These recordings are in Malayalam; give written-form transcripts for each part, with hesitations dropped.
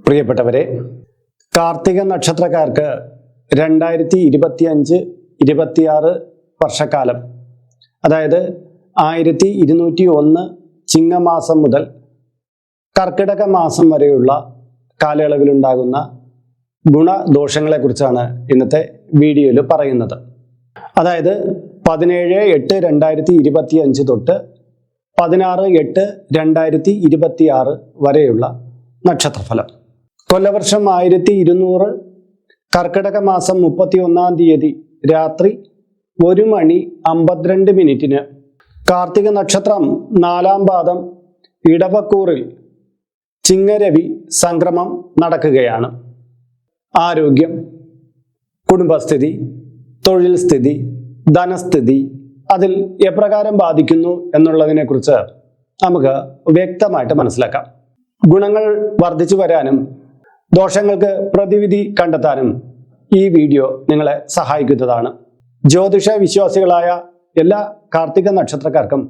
പ്രിയപ്പെട്ടവരെ, കാർത്തിക നക്ഷത്രക്കാർക്ക് 2025-26 വർഷക്കാലം, അതായത് 1201 ചിങ്ങമാസം മുതൽ കർക്കിടക മാസം വരെയുള്ള കാലയളവിലുണ്ടാകുന്ന ഗുണദോഷങ്ങളെക്കുറിച്ചാണ് ഇന്നത്തെ വീഡിയോയിൽ പറയുന്നത്. അതായത് 17/8/2025 തൊട്ട് 16/8/2026 വരെയുള്ള നക്ഷത്രഫലം. കൊല്ലവർഷം 1200, കർക്കിടക മാസം 31-ാം തീയതി രാത്രി 1:52 കാർത്തിക നക്ഷത്രം 4-ാം പാദം ഇടവക്കൂറിൽ ചിങ്ങരവി സംക്രമം നടക്കുകയാണ്. ആരോഗ്യം, കുടുംബസ്ഥിതി, തൊഴിൽ സ്ഥിതി, ധനസ്ഥിതി അതിൽ എപ്രകാരം ബാധിക്കുന്നു എന്നുള്ളതിനെക്കുറിച്ച് നമുക്ക് വ്യക്തമായിട്ട് മനസ്സിലാക്കാം. ഗുണങ്ങൾ വർദ്ധിച്ചു വരാനും ദോഷങ്ങൾക്ക് പ്രതിവിധി കണ്ടെത്താനും ഈ വീഡിയോ നിങ്ങളെ സഹായിക്കുന്നതാണ്. ജ്യോതിഷ വിശ്വാസികളായ എല്ലാ കാർത്തിക നക്ഷത്രക്കാർക്കും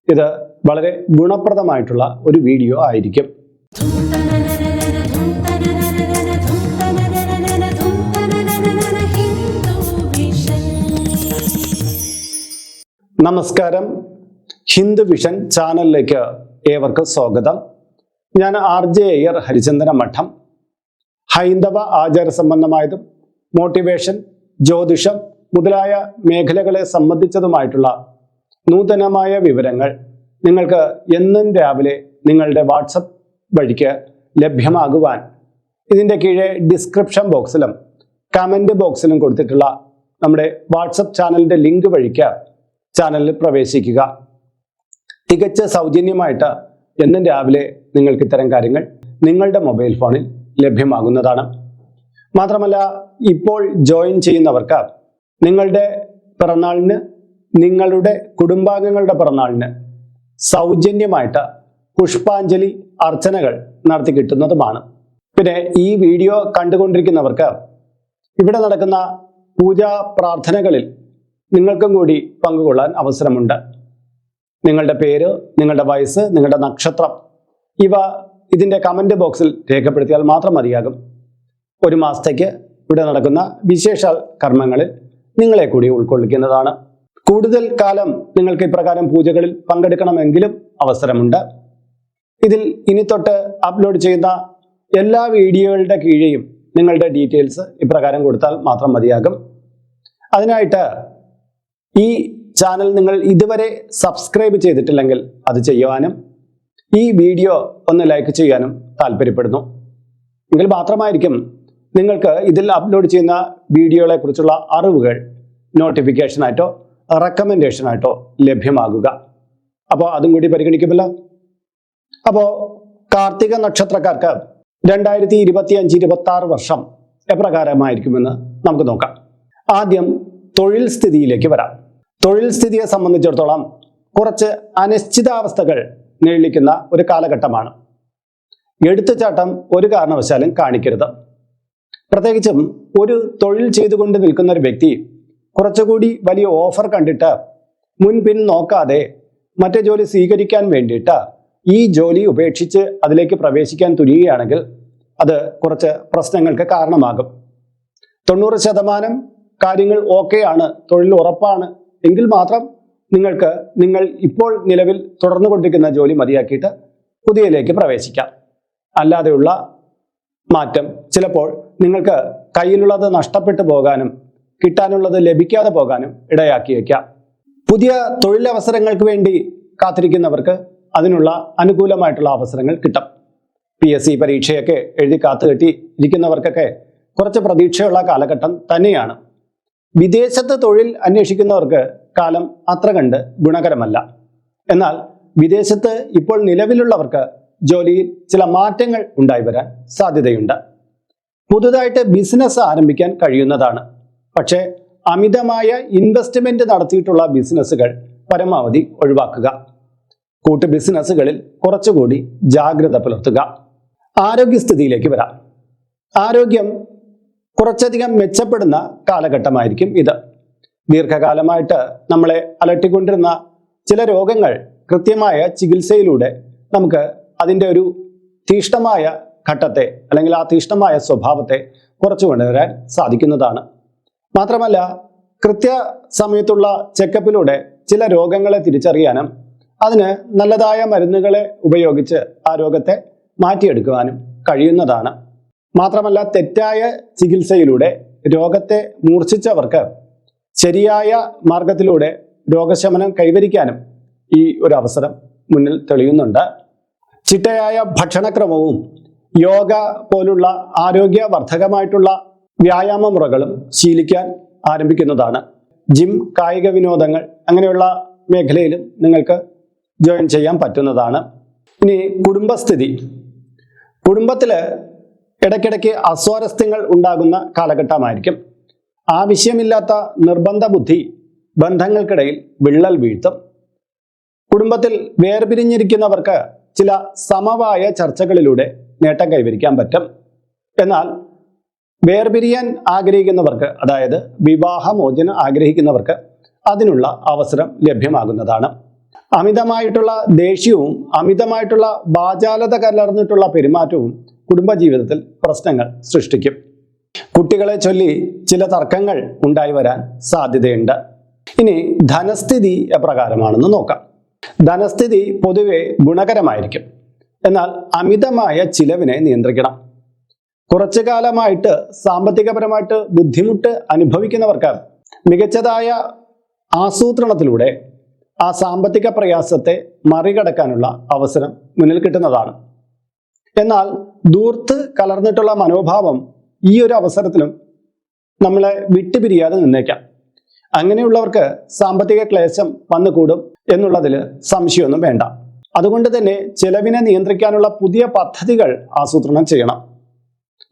ഇത് വളരെ ഗുണപ്രദമായിട്ടുള്ള ഒരു വീഡിയോ ആയിരിക്കും. നമസ്കാരം, ഹിന്ദു വിഷൻ ചാനലിലേക്ക് ഏവർക്കും സ്വാഗതം. ഞാൻ RJ അയ്യർ, ഹരിചന്ദന മഠം. ഹൈന്ദവ ആചാര സംബന്ധമായതും മോട്ടിവേഷൻ, ജ്യോതിഷം മുതലായ മേഖലകളെ സംബന്ധിച്ചതുമായിട്ടുള്ള നൂതനമായ വിവരങ്ങൾ നിങ്ങൾക്ക് എന്നും രാവിലെ നിങ്ങളുടെ വാട്സപ്പ് വഴിക്ക് ലഭ്യമാകുവാൻ ഇതിൻ്റെ കീഴെ ഡിസ്ക്രിപ്ഷൻ ബോക്സിലും കമൻറ്റ് ബോക്സിലും കൊടുത്തിട്ടുള്ള നമ്മുടെ വാട്സപ്പ് ചാനലിൻ്റെ ലിങ്ക് വഴിക്ക് ചാനലിൽ പ്രവേശിക്കുക. തികച്ച സൗജന്യമായിട്ട് എന്നും രാവിലെ നിങ്ങൾക്ക് ഇത്തരം കാര്യങ്ങൾ നിങ്ങളുടെ മൊബൈൽ ഫോണിൽ ലഭ്യമാകുന്നതാണ്. മാത്രമല്ല, ഇപ്പോൾ ജോയിൻ ചെയ്യുന്നവർക്ക് നിങ്ങളുടെ പിറന്നാളിന്, നിങ്ങളുടെ കുടുംബാംഗങ്ങളുടെ പിറന്നാളിന് സൗജന്യമായിട്ട് പുഷ്പാഞ്ജലി അർച്ചനകൾ നടത്തി കിട്ടുന്നതുമാണ്. പിന്നെ ഈ വീഡിയോ കണ്ടുകൊണ്ടിരിക്കുന്നവർക്ക് ഇവിടെ നടക്കുന്ന പൂജാ പ്രാർത്ഥനകളിൽ നിങ്ങൾക്കും കൂടി പങ്കുകൊള്ളാൻ അവസരമുണ്ട്. നിങ്ങളുടെ പേര്, നിങ്ങളുടെ വയസ്സ്, നിങ്ങളുടെ നക്ഷത്രം ഇവ ഇതിൻ്റെ കമൻറ്റ് ബോക്സിൽ രേഖപ്പെടുത്തിയാൽ മാത്രം മതിയാകും. ഒരു മാസത്തേക്ക് ഇവിടെ നടക്കുന്ന വിശേഷ കർമ്മങ്ങളിൽ നിങ്ങളെ കൂടി ഉൾക്കൊള്ളിക്കുന്നതാണ്. കൂടുതൽ കാലം നിങ്ങൾക്ക് ഇപ്രകാരം പൂജകളിൽ പങ്കെടുക്കണമെങ്കിലും അവസരമുണ്ട്. ഇതിൽ ഇനി തൊട്ട് അപ്ലോഡ് ചെയ്യുന്ന എല്ലാ വീഡിയോകളുടെ കീഴെയും നിങ്ങളുടെ ഡീറ്റെയിൽസ് ഇപ്രകാരം കൊടുത്താൽ മാത്രം മതിയാകും. അതിനായിട്ട് ഈ ചാനൽ നിങ്ങൾ ഇതുവരെ സബ്സ്ക്രൈബ് ചെയ്തിട്ടില്ലെങ്കിൽ അത് ചെയ്യുവാനും ഈ വീഡിയോ ഒന്ന് ലൈക്ക് ചെയ്യാനും താല്പര്യപ്പെടുന്നു. എങ്കിൽ മാത്രമായിരിക്കും നിങ്ങൾക്ക് ഇതിൽ അപ്ലോഡ് ചെയ്യുന്ന വീഡിയോകളെ കുറിച്ചുള്ള അറിവുകൾ നോട്ടിഫിക്കേഷനായിട്ടോ റെക്കമെൻഡേഷനായിട്ടോ ലഭ്യമാകുക. അപ്പോൾ അതും കൂടി പരിഗണിക്കുമല്ലോ. അപ്പോൾ കാർത്തിക നക്ഷത്രക്കാർക്ക് 2025-26 വർഷം എപ്രകാരമായിരിക്കുമെന്ന് നമുക്ക് നോക്കാം. ആദ്യം തൊഴിൽ സ്ഥിതിയിലേക്ക് വരാം. തൊഴിൽ സ്ഥിതിയെ സംബന്ധിച്ചിടത്തോളം കുറച്ച് അനിശ്ചിതാവസ്ഥകൾ നീളിക്കുന്ന ഒരു കാലഘട്ടമാണ്. എടുത്തുചാട്ടം ഒരു കാരണവശാലും കാണിക്കരുത്. പ്രത്യേകിച്ചും ഒരു തൊഴിൽ ചെയ്തുകൊണ്ട് നിൽക്കുന്ന ഒരു വ്യക്തി കുറച്ചുകൂടി വലിയ ഓഫർ കണ്ടിട്ട് മുൻപിൻ നോക്കാതെ മറ്റേ ജോലി സ്വീകരിക്കാൻ വേണ്ടിയിട്ട് ഈ ജോലി ഉപേക്ഷിച്ച് അതിലേക്ക് പ്രവേശിക്കാൻ തുനിയുകയാണെങ്കിൽ അത് കുറച്ച് പ്രശ്നങ്ങൾക്ക് കാരണമാകും. 90% കാര്യങ്ങൾ ഓക്കെയാണ്, തൊഴിൽ ഉറപ്പാണ് എങ്കിൽ മാത്രം നിങ്ങൾ ഇപ്പോൾ നിലവിൽ തുടർന്നു കൊണ്ടിരിക്കുന്ന ജോലി മതിയാക്കിയിട്ട് പുതിയതിലേക്ക് പ്രവേശിക്കാം. അല്ലാതെയുള്ള മാറ്റം ചിലപ്പോൾ നിങ്ങൾക്ക് കയ്യിലുള്ളത് നഷ്ടപ്പെട്ടു പോകാനും കിട്ടാനുള്ളത് ലഭിക്കാതെ പോകാനും ഇടയാക്കിയേക്കാം. പുതിയ തൊഴിലവസരങ്ങൾക്ക് വേണ്ടി കാത്തിരിക്കുന്നവർക്ക് അതിനുള്ള അനുകൂലമായിട്ടുള്ള അവസരങ്ങൾ കിട്ടും. PSC പരീക്ഷയൊക്കെ എഴുതി കാത്തുകെട്ടി ഇരിക്കുന്നവർക്കൊക്കെ കുറച്ച് പ്രതീക്ഷയുള്ള കാലഘട്ടം തന്നെയാണ്. വിദേശത്ത് തൊഴിൽ അന്വേഷിക്കുന്നവർക്ക് കാലം അത്ര കണ്ട് ഗുണകരമല്ല. എന്നാൽ വിദേശത്ത് ഇപ്പോൾ നിലവിലുള്ളവർക്ക് ജോലിയിൽ ചില മാറ്റങ്ങൾ ഉണ്ടായി വരാൻ സാധ്യതയുണ്ട്. പുതുതായിട്ട് ബിസിനസ് ആരംഭിക്കാൻ കഴിയുന്നതാണ്. പക്ഷേ അമിതമായ ഇൻവെസ്റ്റ്മെന്റ് നടത്തിയിട്ടുള്ള ബിസിനസ്സുകൾ പരമാവധി ഒഴിവാക്കുക. കൂട്ടു ബിസിനസ്സുകളിൽ കുറച്ചുകൂടി ജാഗ്രത പുലർത്തുക. ആരോഗ്യസ്ഥിതിയിലേക്ക് വരാം. ആരോഗ്യം കുറച്ചധികം മെച്ചപ്പെടുന്ന കാലഘട്ടമായിരിക്കും ഇത്. ദീർഘകാലമായിട്ട് നമ്മളെ അലട്ടിക്കൊണ്ടിരുന്ന ചില രോഗങ്ങൾ കൃത്യമായ ചികിത്സയിലൂടെ നമുക്ക് അതിൻ്റെ ഒരു തീഷ്ണമായ ഘട്ടത്തെ അല്ലെങ്കിൽ ആ തീഷ്ണമായ സ്വഭാവത്തെ കുറച്ചു കൊണ്ടുവരാൻ സാധിക്കുന്നതാണ്. മാത്രമല്ല, കൃത്യ സമയത്തുള്ള ചെക്കപ്പിലൂടെ ചില രോഗങ്ങളെ തിരിച്ചറിയാനും അതിന് നല്ലതായ മരുന്നുകളെ ഉപയോഗിച്ച് ആ രോഗത്തെ മാറ്റിയെടുക്കുവാനും കഴിയുന്നതാണ്. മാത്രമല്ല, തെറ്റായ ചികിത്സയിലൂടെ രോഗത്തെ മൂർച്ഛിച്ചവർക്ക് ശരിയായ മാർഗത്തിലൂടെ രോഗശമനം കൈവരിക്കാനും ഈ ഒരു അവസരം മുന്നിൽ തെളിയുന്നുണ്ട്. ചിട്ടയായ ഭക്ഷണക്രമവും യോഗ പോലുള്ള ആരോഗ്യവർദ്ധകമായിട്ടുള്ള വ്യായാമ മുറകളും ശീലിക്കാൻ ആരംഭിക്കുന്നതാണ്. ജിം, കായിക വിനോദങ്ങൾ അങ്ങനെയുള്ള മേഖലയിലും നിങ്ങൾക്ക് ജോയിൻ ചെയ്യാൻ പറ്റുന്നതാണ്. ഇനി കുടുംബസ്ഥിതി. കുടുംബത്തിൽ ഇടയ്ക്കിടയ്ക്ക് അസ്വാരസ്യങ്ങൾ ഉണ്ടാകുന്ന കാലഘട്ടമായിരിക്കും. ആവശ്യമില്ലാത്ത നിർബന്ധ ബുദ്ധി ബന്ധങ്ങൾക്കിടയിൽ വിള്ളൽ വീഴ്ത്തും. കുടുംബത്തിൽ വേർപിരിഞ്ഞിരിക്കുന്നവർക്ക് ചില സമവായ ചർച്ചകളിലൂടെ നേട്ടം കൈവരിക്കാൻ പറ്റും. എന്നാൽ വേർപിരിയാൻ ആഗ്രഹിക്കുന്നവർക്ക്, അതായത് വിവാഹമോചനം ആഗ്രഹിക്കുന്നവർക്ക് അതിനുള്ള അവസരം ലഭ്യമാകുന്നതാണ്. അമിതമായിട്ടുള്ള ദേഷ്യവും അമിതമായിട്ടുള്ള വാചാലത കലർന്നിട്ടുള്ള പെരുമാറ്റവും കുടുംബജീവിതത്തിൽ പ്രശ്നങ്ങൾ സൃഷ്ടിക്കും. കുട്ടികളെ ചൊല്ലി ചില തർക്കങ്ങൾ ഉണ്ടായി വരാൻ സാധ്യതയുണ്ട്. ഇനി ധനസ്ഥിതി എപ്രകാരമാണെന്ന് നോക്കാം. ധനസ്ഥിതി പൊതുവെ ഗുണകരമായിരിക്കും. എന്നാൽ അമിതമായ ചിലവിനെ നിയന്ത്രിക്കണം. കുറച്ചു കാലമായിട്ട് സാമ്പത്തികപരമായിട്ട് ബുദ്ധിമുട്ട് അനുഭവിക്കുന്നവർക്ക് മികച്ചതായ ആസൂത്രണത്തിലൂടെ ആ സാമ്പത്തിക പ്രയാസത്തെ മറികടക്കാനുള്ള അവസരം മുന്നിൽ കിട്ടുന്നതാണ്. എന്നാൽ ധൂർത്ത് കലർന്നിട്ടുള്ള മനോഭാവം ഈ ഒരു അവസരത്തിലും നമ്മളെ വിട്ടുപിരിയാതെ നിന്നേക്കാം. അങ്ങനെയുള്ളവർക്ക് സാമ്പത്തിക ക്ലേശം വന്നുകൂടും എന്നുള്ളതിൽ സംശയമൊന്നും വേണ്ട. അതുകൊണ്ട് തന്നെ ചെലവിനെ നിയന്ത്രിക്കാനുള്ള പുതിയ പദ്ധതികൾ ആസൂത്രണം ചെയ്യണം.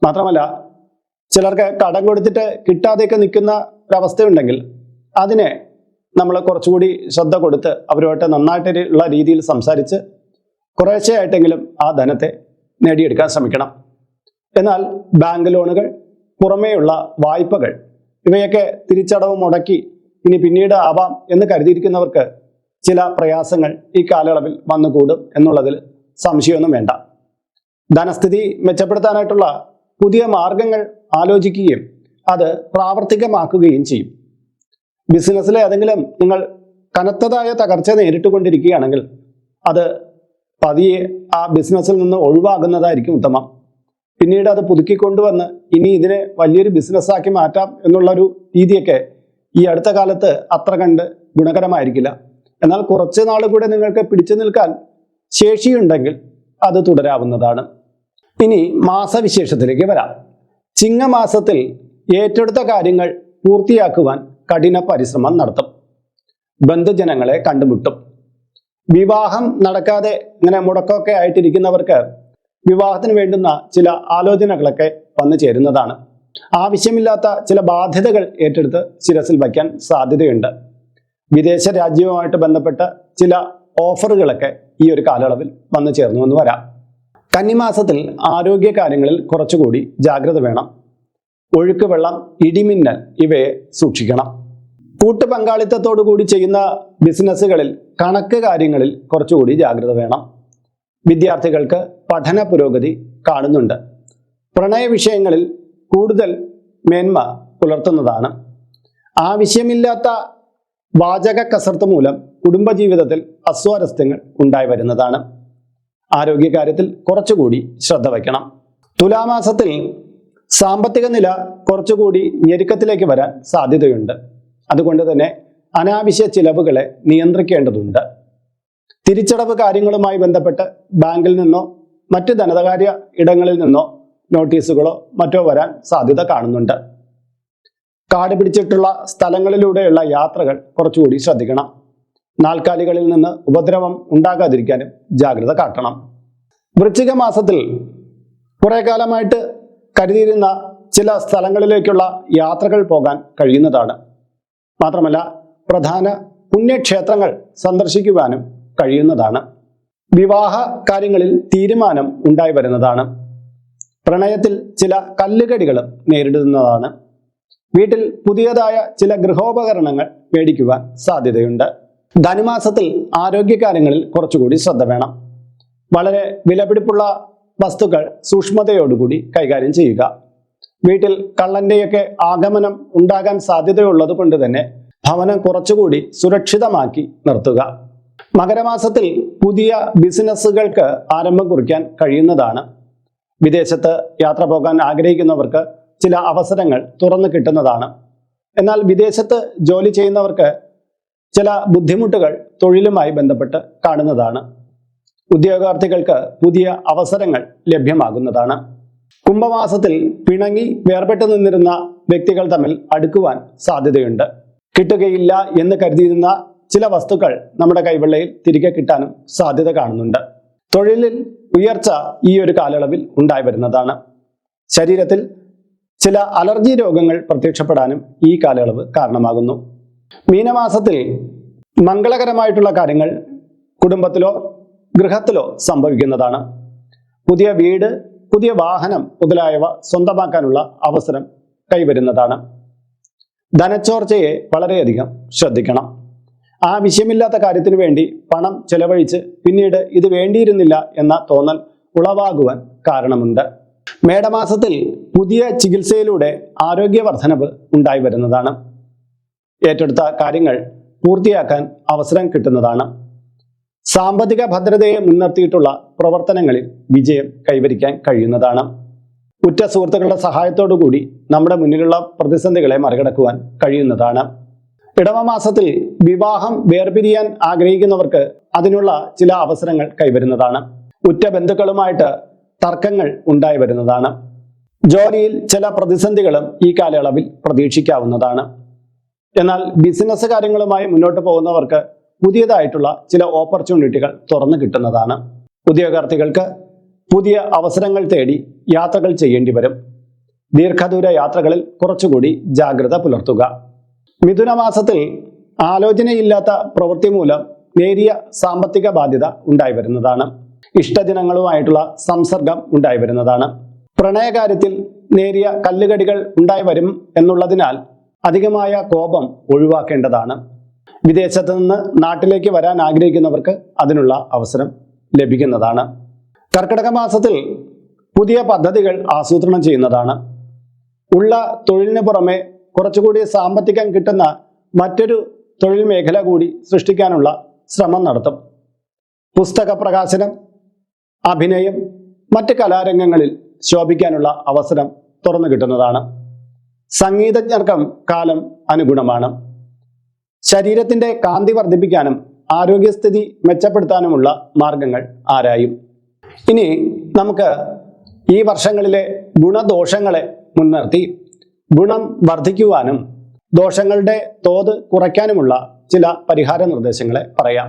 മാത്രമല്ല, ചിലർക്ക് കടം കൊടുത്തിട്ട് കിട്ടാതെയൊക്കെ നിൽക്കുന്ന ഒരവസ്ഥയുണ്ടെങ്കിൽ അതിനെ നമ്മൾ കുറച്ചുകൂടി ശ്രദ്ധ കൊടുത്ത് അവരുമായിട്ട് നന്നായിട്ടുള്ള രീതിയിൽ സംസാരിച്ച് കുറേശ്ശെയായിട്ടെങ്കിലും ആ ധനത്തെ നേടിയെടുക്കാൻ ശ്രമിക്കണം. എന്നാൽ ബാങ്ക് ലോണുകൾ, പുറമേയുള്ള വായ്പകൾ ഇവയൊക്കെ തിരിച്ചടവ് മുടക്കി ഇനി പിന്നീട് ആവാം എന്ന് കരുതിയിരിക്കുന്നവർക്ക് ചില പ്രയാസങ്ങൾ ഈ കാലയളവിൽ വന്നുകൂടും എന്നുള്ളതിൽ സംശയമൊന്നും വേണ്ട. ധനസ്ഥിതി മെച്ചപ്പെടുത്താനായിട്ടുള്ള പുതിയ മാർഗങ്ങൾ ആലോചിക്കുകയും അത് പ്രാവർത്തികമാക്കുകയും ചെയ്യും. ബിസിനസ്സിലെ ഏതെങ്കിലും നിങ്ങൾ കനത്തതായ തകർച്ച നേരിട്ടുകൊണ്ടിരിക്കുകയാണെങ്കിൽ അത് പതിയെ ആ ബിസിനസ്സിൽ നിന്ന് ഒഴിവാകുന്നതായിരിക്കും ഉത്തമം. പിന്നീട് അത് പുതുക്കിക്കൊണ്ടുവന്ന് ഇനി ഇതിനെ വലിയൊരു ബിസിനസ്സാക്കി മാറ്റാം എന്നുള്ളൊരു രീതിയൊക്കെ ഈ അടുത്ത കാലത്ത് അത്ര കണ്ട് ഗുണകരമായിരിക്കില്ല. എന്നാൽ കുറച്ച് നാൾ കൂടെ നിങ്ങൾക്ക് പിടിച്ചു നിൽക്കാൻ ശേഷിയുണ്ടെങ്കിൽ അത് തുടരാവുന്നതാണ്. ഇനി മാസവിശേഷത്തിലേക്ക് വരാം. ചിങ്ങമാസത്തിൽ ഏറ്റെടുത്ത കാര്യങ്ങൾ പൂർത്തിയാക്കുവാൻ കഠിന പരിശ്രമം നടത്തും. ബന്ധുജനങ്ങളെ കണ്ടുമുട്ടും. വിവാഹം നടക്കാതെ ഇങ്ങനെ മുടക്കമൊക്കെ ആയിട്ടിരിക്കുന്നവർക്ക് വിവാഹത്തിന് വേണ്ടുന്ന ചില ആലോചനകളൊക്കെ വന്നു ചേരുന്നതാണ്. ആവശ്യമില്ലാത്ത ചില ബാധ്യതകൾ ഏറ്റെടുത്ത് ശിരസിൽ വയ്ക്കാൻ സാധ്യതയുണ്ട്. വിദേശ രാജ്യവുമായിട്ട് ബന്ധപ്പെട്ട ചില ഓഫറുകളൊക്കെ ഈ ഒരു കാലയളവിൽ വന്നു ചേർന്നു എന്ന് വരാം. കന്നിമാസത്തിൽ ആരോഗ്യ കാര്യങ്ങളിൽ കുറച്ചുകൂടി ജാഗ്രത വേണം. ഒഴുക്ക് വെള്ളം, ഇടിമിന്നൽ ഇവയെ സൂക്ഷിക്കണം. കൂട്ടുപങ്കാളിത്തത്തോടു കൂടി ചെയ്യുന്ന ബിസിനസ്സുകളിൽ കണക്ക് കാര്യങ്ങളിൽ കുറച്ചുകൂടി ജാഗ്രത വേണം. വിദ്യാർത്ഥികൾക്ക് പഠന പുരോഗതി കാണുന്നുണ്ട്. പ്രണയ വിഷയങ്ങളിൽ കൂടുതൽ മേന്മ പുലർത്തുന്നതാണ്. ആവശ്യമില്ലാത്ത വാചക കസർത്ത് മൂലം കുടുംബജീവിതത്തിൽ അസ്വാരസ്യങ്ങൾ ഉണ്ടായി വരുന്നതാണ്. ആരോഗ്യകാര്യത്തിൽ കുറച്ചുകൂടി ശ്രദ്ധ വയ്ക്കണം. തുലാമാസത്തിൽ സാമ്പത്തിക നില കുറച്ചുകൂടി ഞെരുക്കത്തിലേക്ക് വരാൻ സാധ്യതയുണ്ട്. അതുകൊണ്ട് തന്നെ അനാവശ്യ ചിലവുകളെ നിയന്ത്രിക്കേണ്ടതുണ്ട്. തിരിച്ചടവ് കാര്യങ്ങളുമായി ബന്ധപ്പെട്ട് ബാങ്കിൽ നിന്നോ മറ്റ് ധനകാര്യ ഇടങ്ങളിൽ നിന്നോ നോട്ടീസുകളോ മറ്റോ വരാൻ സാധ്യത കാണുന്നുണ്ട്. കാട് പിടിച്ചിട്ടുള്ള സ്ഥലങ്ങളിലൂടെയുള്ള യാത്രകൾ കുറച്ചുകൂടി ശ്രദ്ധിക്കണം. നാൽക്കാലികളിൽ നിന്ന് ഉപദ്രവം ഉണ്ടാകാതിരിക്കാനും ജാഗ്രത കാട്ടണം. വൃശ്ചിക മാസത്തിൽ കുറെ കാലമായിട്ട് കരുതിയിരുന്ന ചില സ്ഥലങ്ങളിലേക്കുള്ള യാത്രകൾ പോകാൻ കഴിയുന്നതാണ്. മാത്രമല്ല, പ്രധാന പുണ്യക്ഷേത്രങ്ങൾ സന്ദർശിക്കുവാനും കഴിയുന്നതാണ്. വിവാഹ കാര്യങ്ങളിൽ തീരുമാനം ഉണ്ടായി വരുന്നതാണ്. പ്രണയത്തിൽ ചില കല്ലുകടികളും നേരിടുന്നതാണ്. വീട്ടിൽ പുതിയതായ ചില ഗൃഹോപകരണങ്ങൾ മേടിക്കുവാൻ സാധ്യതയുണ്ട്. ധനുമാസത്തിൽ ആരോഗ്യകാര്യങ്ങളിൽ കുറച്ചുകൂടി ശ്രദ്ധ വേണം. വളരെ വിലപിടിപ്പുള്ള വസ്തുക്കൾ സൂക്ഷ്മതയോടുകൂടി കൈകാര്യം ചെയ്യുക. വീട്ടിൽ കള്ളന്റെയൊക്കെ ആഗമനം ഉണ്ടാകാൻ സാധ്യതയുള്ളത് കൊണ്ട് തന്നെ ഭവനം കുറച്ചുകൂടി സുരക്ഷിതമാക്കി നിർത്തുക. മകരമാസത്തിൽ പുതിയ ബിസിനസ്സുകൾക്ക് ആരംഭം കുറിക്കാൻ കഴിയുന്നതാണ്. വിദേശത്ത് യാത്ര പോകാൻ ആഗ്രഹിക്കുന്നവർക്ക് ചില അവസരങ്ങൾ തുറന്നു കിട്ടുന്നതാണ്. എന്നാൽ വിദേശത്ത് ജോലി ചെയ്യുന്നവർക്ക് ചില ബുദ്ധിമുട്ടുകൾ തൊഴിലുമായി ബന്ധപ്പെട്ട് കാണുന്നതാണ്. ഉദ്യോഗാർത്ഥികൾക്ക് പുതിയ അവസരങ്ങൾ ലഭ്യമാകുന്നതാണ്. കുംഭമാസത്തിൽ പിണങ്ങി വേർപെട്ടു നിന്നിരുന്ന വ്യക്തികൾ തമ്മിൽ അടുക്കുവാൻ സാധ്യതയുണ്ട്. കിട്ടുകയില്ല എന്ന് കരുതിയിരുന്ന ചില വസ്തുക്കൾ നമ്മുടെ കൈവെള്ളയിൽ തിരികെ കിട്ടാനും സാധ്യത കാണുന്നുണ്ട്. തൊഴിലിൽ ഉയർച്ച ഈ ഒരു കാലയളവിൽ ഉണ്ടായി വരുന്നതാണ്. ശരീരത്തിൽ ചില അലർജി രോഗങ്ങൾ പ്രത്യക്ഷപ്പെടാനും ഈ കാലയളവ് കാരണമാകുന്നു. മീനമാസത്തിൽ മംഗളകരമായിട്ടുള്ള കാര്യങ്ങൾ കുടുംബത്തിലോ ഗൃഹത്തിലോ സംഭവിക്കുന്നതാണ്. പുതിയ വീട്, പുതിയ വാഹനം മുതലായവ സ്വന്തമാക്കാനുള്ള അവസരം കൈവരുന്നതാണ്. ധനച്ചോർച്ചയെ വളരെയധികം ശ്രദ്ധിക്കണം. ആവശ്യമില്ലാത്ത കാര്യത്തിനു വേണ്ടി പണം ചെലവഴിച്ച് പിന്നീട് ഇത് വേണ്ടിയിരുന്നില്ല എന്ന തോന്നൽ ഉളവാകുവാൻ കാരണമുണ്ട്. മേടമാസത്തിൽ പുതിയ ചികിത്സയിലൂടെ ആരോഗ്യവർദ്ധനവ് ഉണ്ടായി വരുന്നതാണ്. ഏറ്റെടുത്ത കാര്യങ്ങൾ പൂർത്തിയാക്കാൻ അവസരം കിട്ടുന്നതാണ്. സാമ്പത്തിക ഭദ്രതയെ മുൻനിർത്തിയിട്ടുള്ള പ്രവർത്തനങ്ങളിൽ വിജയം കൈവരിക്കാൻ കഴിയുന്നതാണ്. ഉറ്റ സുഹൃത്തുക്കളുടെ സഹായത്തോടു കൂടി നമ്മുടെ മുന്നിലുള്ള പ്രതിസന്ധികളെ മറികടക്കുവാൻ കഴിയുന്നതാണ്. ഇടവമാസത്തിൽ വിവാഹം വേർപിരിയാൻ ആഗ്രഹിക്കുന്നവർക്ക് അതിനുള്ള ചില അവസരങ്ങൾ കൈവരുന്നതാണ്. ഉറ്റ ബന്ധുക്കളുമായിട്ട് തർക്കങ്ങൾ ഉണ്ടായി വരുന്നതാണ്. ജോലിയിൽ ചില പ്രതിസന്ധികളും ഈ കാലയളവിൽ പ്രതീക്ഷിക്കാവുന്നതാണ്. എന്നാൽ ബിസിനസ് കാര്യങ്ങളുമായി മുന്നോട്ട് പോകുന്നവർക്ക് പുതിയതായിട്ടുള്ള ചില ഓപ്പർച്യൂണിറ്റികൾ തുറന്നു കിട്ടുന്നതാണ്. ഉദ്യോഗാർത്ഥികൾക്ക് പുതിയ അവസരങ്ങൾ തേടി യാത്രകൾ ചെയ്യേണ്ടി വരും. ദീർഘദൂര യാത്രകളിൽ കുറച്ചുകൂടി ജാഗ്രത പുലർത്തുക. മിഥുനമാസത്തിൽ ആലോചനയില്ലാത്ത പ്രവൃത്തി മൂലം നേരിയ സാമ്പത്തിക ബാധ്യത ഉണ്ടായി വരുന്നതാണ്. ഇഷ്ടജനങ്ങളുമായിട്ടുള്ള സംസർഗം ഉണ്ടായി വരുന്നതാണ്. പ്രണയകാര്യത്തിൽ നേരിയ കല്ലുകടികൾ ഉണ്ടായി വരും എന്നുള്ളതിനാൽ അധികമായ കോപം ഒഴിവാക്കേണ്ടതാണ്. വിദേശത്ത് നിന്ന് നാട്ടിലേക്ക് വരാൻ ആഗ്രഹിക്കുന്നവർക്ക് അതിനുള്ള അവസരം ലഭിക്കുന്നതാണ്. കർക്കിടക മാസത്തിൽ പുതിയ പദ്ധതികൾ ആസൂത്രണം ചെയ്യുന്നതാണ്. ഉള്ള തൊഴിലിന് പുറമെ കുറച്ചുകൂടി സാമ്പത്തികം കിട്ടുന്ന മറ്റൊരു തൊഴിൽ മേഖല കൂടി സൃഷ്ടിക്കാനുള്ള ശ്രമം നടത്തും. പുസ്തക പ്രകാശനം, അഭിനയം, മറ്റ് കലാരംഗങ്ങളിൽ ശോഭിക്കാനുള്ള അവസരം തുറന്നു കിട്ടുന്നതാണ്. സംഗീതജ്ഞർക്കും കാലം അനുഗുണമാണ്. ശരീരത്തിന്റെ കാന്തി വർദ്ധിപ്പിക്കാനും ആരോഗ്യസ്ഥിതി മെച്ചപ്പെടുത്താനുമുള്ള മാർഗങ്ങൾ ആരായും. ഇനി നമുക്ക് ഈ വർഷങ്ങളിലെ ഗുണദോഷങ്ങളെ മുൻനിർത്തി ഗുണം വർദ്ധിക്കുവാനും ദോഷങ്ങളുടെ തോത് കുറയ്ക്കാനുമുള്ള ചില പരിഹാര നിർദ്ദേശങ്ങളെ പറയാം.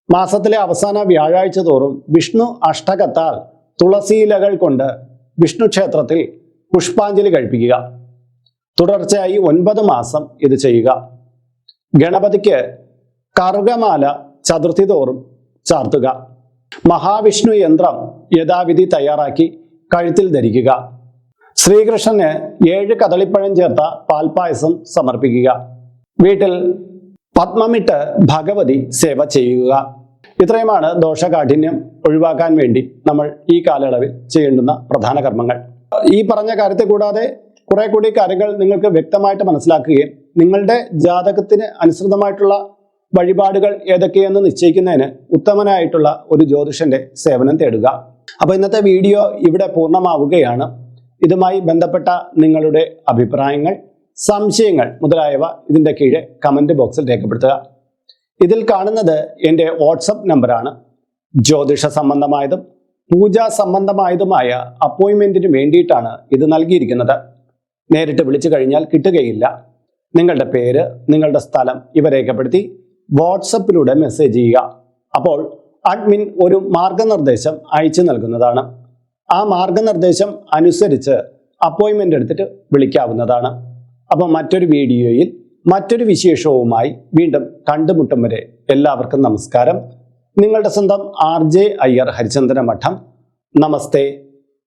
മാസത്തിലെ അവസാന വ്യാഴാഴ്ച തോറും വിഷ്ണു അഷ്ടകത്താൽ തുളസിയിലകൾ കൊണ്ട് വിഷ്ണു ക്ഷേത്രത്തിൽ പുഷ്പാഞ്ജലി കഴിപ്പിക്കുക. തുടർച്ചയായി 9 മാസം ഇത് ചെയ്യുക. ഗണപതിക്ക് കറുകമാല ചതുർത്ഥി തോറും ചാർത്തുക. മഹാവിഷ്ണു യന്ത്രം യഥാവിധി തയ്യാറാക്കി കഴുത്തിൽ ധരിക്കുക. ശ്രീകൃഷ്ണന് 7 കദളിപ്പഴം ചേർത്ത പാൽപായസം സമർപ്പിക്കുക. വീട്ടിൽ പത്മമിട്ട് ഭഗവതി സേവ ചെയ്യുക. ഇത്രയുമാണ് ദോഷകാഠിന്യം ഒഴിവാക്കാൻ വേണ്ടി നമ്മൾ ഈ കാലയളവിൽ ചെയ്യേണ്ടുന്ന പ്രധാന കർമ്മങ്ങൾ. ഈ പറഞ്ഞ കാര്യത്തെ കൂടാതെ കുറെ കൂടി കാര്യങ്ങൾ നിങ്ങൾക്ക് വ്യക്തമായിട്ട് മനസ്സിലാക്കുകയും നിങ്ങളുടെ ജാതകത്തിന് അനുസൃതമായിട്ടുള്ള വഴിപാടുകൾ ഏതൊക്കെയെന്ന് നിശ്ചയിക്കുന്നതിന് ഉത്തമനായിട്ടുള്ള ഒരു ജ്യോതിഷന്റെ സേവനം തേടുക. അപ്പോൾ ഇന്നത്തെ വീഡിയോ ഇവിടെ പൂർണ്ണമാവുകയാണ്. ഇതുമായി ബന്ധപ്പെട്ട നിങ്ങളുടെ അഭിപ്രായങ്ങൾ, സംശയങ്ങൾ മുതലായവ ഇതിൻ്റെ കീഴെ കമന്റ് ബോക്സിൽ രേഖപ്പെടുത്തുക. ഇതിൽ കാണുന്നത് എൻ്റെ വാട്സപ്പ് നമ്പറാണ്. ജ്യോതിഷ സംബന്ധമായതും പൂജാ സംബന്ധമായതുമായ അപ്പോയിൻമെന്റിന് വേണ്ടിയിട്ടാണ് ഇത് നൽകിയിരിക്കുന്നത്. നേരിട്ട് വിളിച്ചു കഴിഞ്ഞാൽ കിട്ടുകയില്ല. നിങ്ങളുടെ പേര്, നിങ്ങളുടെ സ്ഥലം ഇവ രേഖപ്പെടുത്തി വാട്സപ്പിലൂടെ മെസ്സേജ് ചെയ്യുക. അപ്പോൾ അഡ്മിൻ ഒരു മാർഗനിർദ്ദേശം അയച്ചു നൽകുന്നതാണ്. ആ മാർഗനിർദ്ദേശം അനുസരിച്ച് അപ്പോയിൻമെന്റ് എടുത്തിട്ട് വിളിക്കാവുന്നതാണ്. അപ്പോൾ മറ്റൊരു വീഡിയോയിൽ മറ്റൊരു വിശേഷവുമായി വീണ്ടും കണ്ടുമുട്ടും വരെ എല്ലാവർക്കും നമസ്കാരം. നിങ്ങളുടെ സ്വന്തം RJ അയ്യർ ഹരിചന്ദ്ര മഠം. നമസ്തേ.